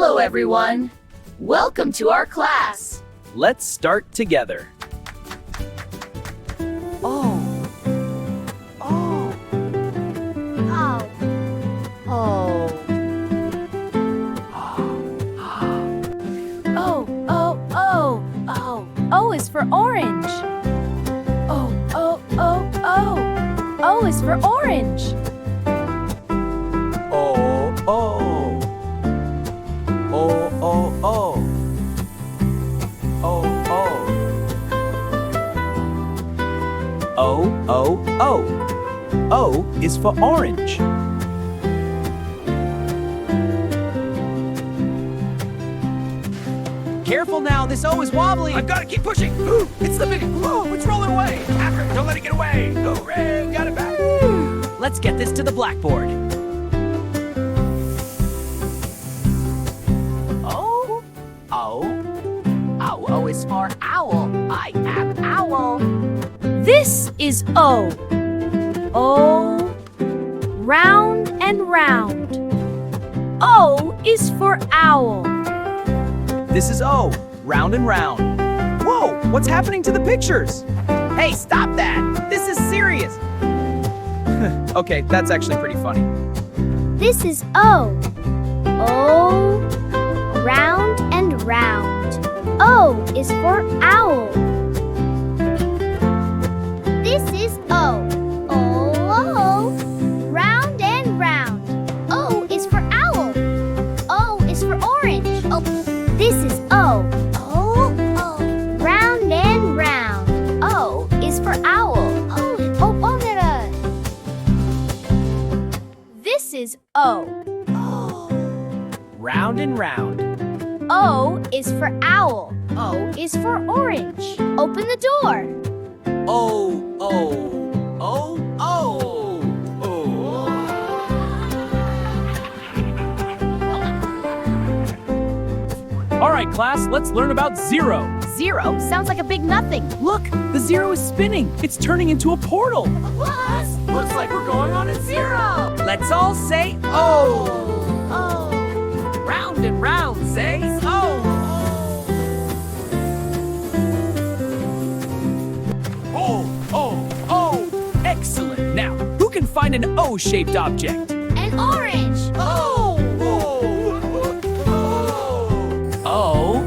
Hello, everyone. Welcome to our class. Let's start together. Oh. Oh. Oh. Oh. Oh, oh, oh, oh. O is for orange. Oh, oh, oh, oh. O is for orange. Oh, oh. Oh, oh, oh. Oh, oh. O, O, O. O is for orange. Careful now, this O is wobbly. I've got to keep pushing. Ooh, it's the big. Whoa, it's rolling away. After it, don't let it get away. Hooray, got it back. Let's get this to the blackboard. O, O, O. O is for owl. I am owl. This is O. O, round and round. O is for owl. This is O, round and round. Whoa, what's happening to the pictures? Hey, stop that! This is serious! Okay, that's actually pretty funny. This is O. O, round and round. O is for owl. This is O. O, round and round. O is for owl. O is for orange. Oh, this is O. O, round and round. O is for owl. This is O. Round and round. O is for owl. O is for orange. Open the door. O, O, O, O, O. All right, class, let's learn about zero. Zero sounds like a big nothing. Look, the zero is spinning. It's turning into a portal. What? Looks like we're going on a zero. Let's all say O. Oh. Round and round, say O. O, O, O. Excellent. Now, who can find an O-shaped object? An orange. O. O.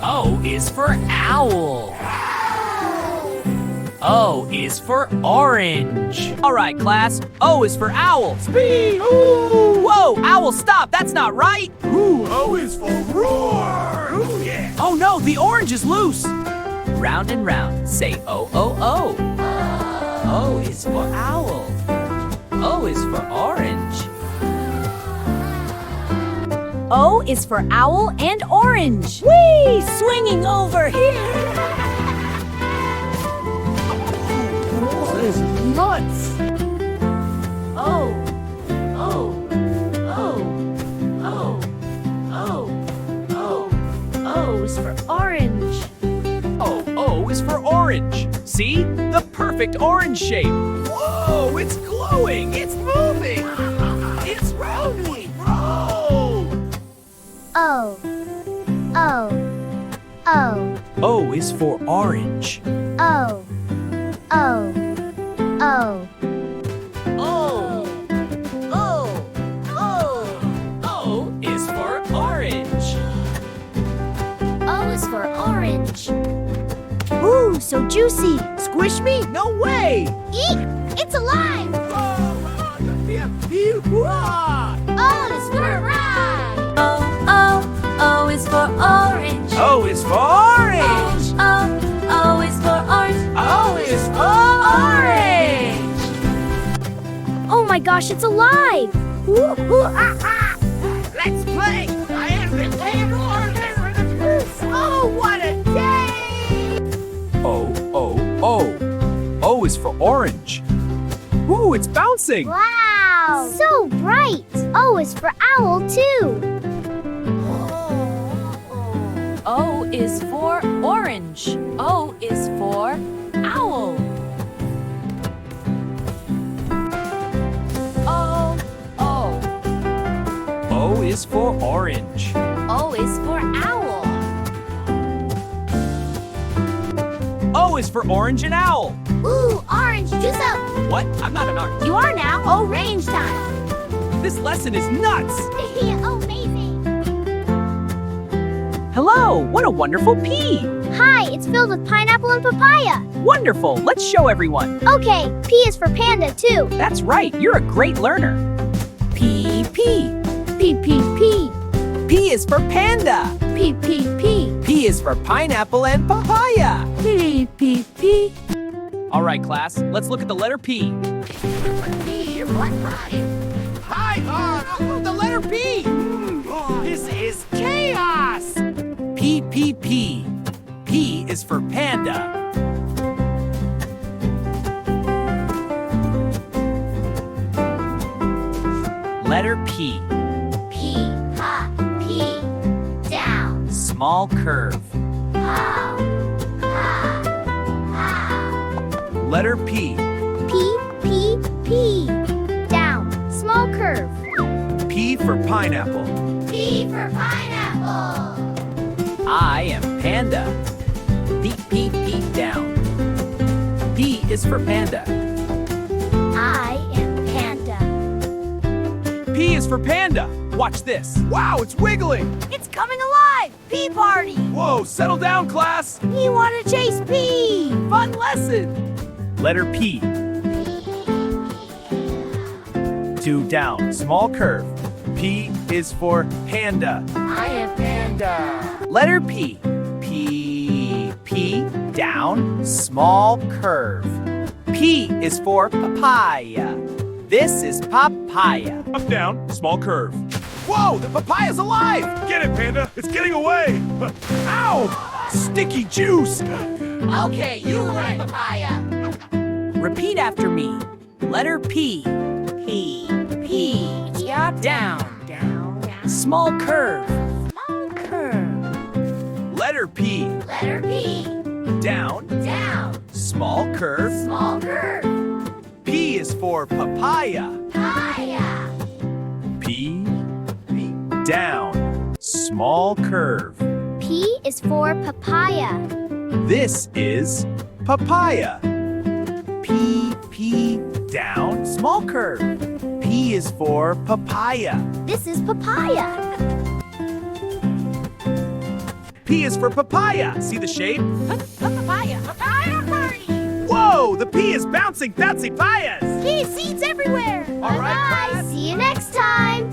O is for owl. O is for orange. All right, class. O is for owl. Speed. Ooh. Whoa, owl, stop. That's not right. Ooh, O is for roar. Ooh, yeah. Oh no, the orange is loose. Round and round. Say O, O, O. O is for owl. O is for orange. O is for owl and orange. Whee! Swinging over here. This is nuts. O. O. O. O. O. O. O is for orange. O is for orange. See? The perfect orange shape. Whoa, it's glowing. It's moving. It's rounding. Roll. O. O. O. O is for orange. O. O. O. O. O. O. O is for orange. O is for orange. Ooh, so juicy. Squish me? No way! Eek! It's alive! Whoa. O is for a ride! O is for orange. O is for orange. O is for orange. O is for orange. Oh my gosh, it's alive! Let's play. I am the king of orange. Oh, what a day! O, O, O. O is for orange. Ooh, it's bouncing. Wow! So bright! O is for owl, too. O is for orange. O is for owl. O, O. O is for orange. O is for owl. O is for orange and owl. Ooh, orange, juice up. What? I'm not an orange. You are now. Orange time. This lesson is nuts. Amazing. Hello, what a wonderful pea. Hi, it's filled with pineapple and papaya. Wonderful, let's show everyone. Okay, P is for panda, too. That's right, you're a great learner. P, P. P, P, P. P is for panda. P, P, P. P is for pineapple and papaya. P, P, P. All right, class, let's look at the letter P. Hi, the letter P. This is chaos. P, P, P. P is for panda. Letter P. P, ha, P. Down. Small curve. How, how. Letter P. P, P, P. Down. Small curve. P for pineapple. P for pineapple. I am panda. P, P, P down. P is for panda. I am panda. P is for panda. Watch this. Wow, it's wiggling. It's coming alive. P party. Whoa, settle down, class. You want to chase P. Fun lesson. Letter P. Two down, small curve. P is for panda. I am panda. Letter P. P, P, down, small curve. P is for papaya. This is papaya. Up, down, small curve. Whoa, the papaya's alive. Get it, Panda. It's getting away. Ow, sticky juice. Okay, you right, papaya. Repeat after me. Letter P. P, P. Yeah, down. Small curve. Small curve. Letter P. Letter P. Down, Down. small curve. Small curve. P is for papaya. Papaya. P, P, down, small curve. P is for papaya. This is papaya. P, P, down, small curve. P is for papaya. This is papaya. P is for papaya. See the shape? Papaya. Papaya party. Whoa, the P is bouncing bouncy payas. Hey, seeds everywhere. All right, Bye-bye. class. See you next time.